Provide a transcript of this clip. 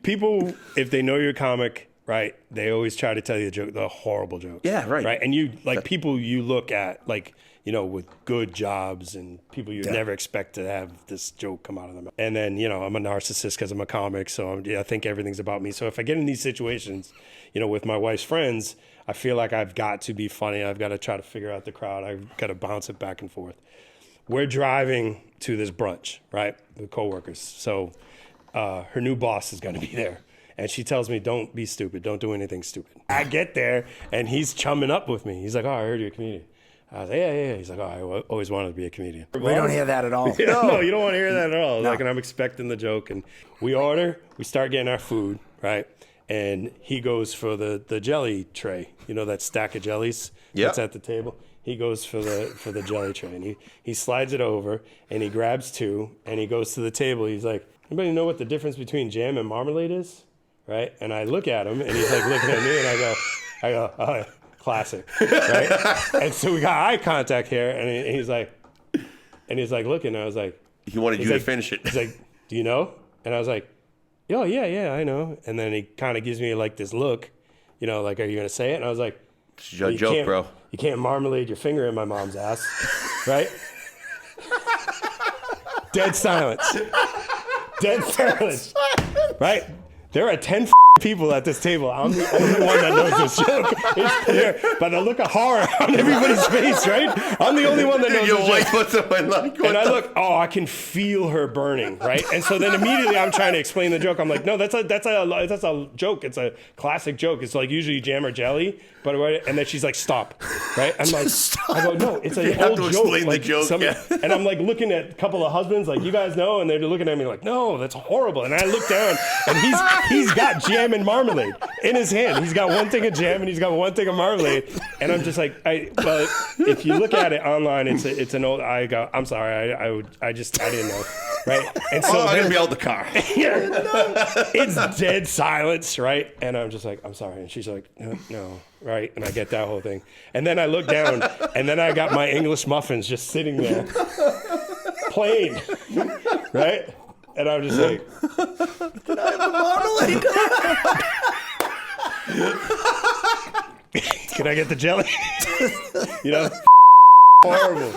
people, if they know you're a comic, right, they always try to tell you the horrible jokes. Yeah, right. Right, and you like people you look at like, you know, with good jobs and people you never expect to have this joke come out of them. And then, you know, I'm a narcissist because I'm a comic, so I think everything's about me. So if I get in these situations, you know, with my wife's friends, I feel like I've got to be funny. I've got to try to figure out the crowd. I've got to bounce it back and forth. We're driving to this brunch, right, with coworkers. So her new boss is going to be there. And she tells me, don't be stupid. Don't do anything stupid. I get there, and he's chumming up with me. He's like, oh, I heard you're a comedian. I was like, yeah. He's like, oh, I always wanted to be a comedian. We don't hear that at all. No, you don't want to hear that at all. No. Like, and I'm expecting the joke. And we start getting our food, right? And he goes for the jelly tray. You know that stack of jellies that's at the table? He goes for the jelly tray. And he slides it over, and he grabs two, and he goes to the table. He's like, anybody know what the difference between jam and marmalade is? Right? And I look at him, and he's like looking at me, and I go, oh, classic, right? And so we got eye contact here, and he's like looking, and I was like, he wanted you to finish it. He's like, do you know? And I was like, oh, yeah, I know. And then he kind of gives me like this look, you know, like, are you going to say it? And I was like, it's a joke, bro. You can't marmalade your finger in my mom's ass, right? Dead silence. Dead silence, right? There are 10 people at this table. I'm the only one that knows this joke. It's clear by the look of horror on everybody's face, right? I'm the only one that knows your this wife joke. puts it in like, And I look, I can feel her burning, right? And so then immediately I'm trying to explain the joke. I'm like, no, that's a joke. It's a classic joke. It's like usually jam or jelly, but and then she's like, stop, right? I'm like, I go, no, it's an old joke. Explain like, the joke. And I'm like looking at a couple of husbands, like, you guys know, and they're looking at me like, no, that's horrible. And I look down, and he's got jam and marmalade in his hand. He's got one thing of jam and he's got one thing of marmalade. And I'm just like, but if you look at it online, it's an old. I go, I'm sorry, I didn't know, right? And so I'm gonna be out the car. It's dead silence, right? And I'm just like, I'm sorry. And she's like, no, right? And I get that whole thing. And then I look down, and then I got my English muffins just sitting there, plain, right? And I'm just like, Can I have the marmalade? can I get the jelly? You know, horrible.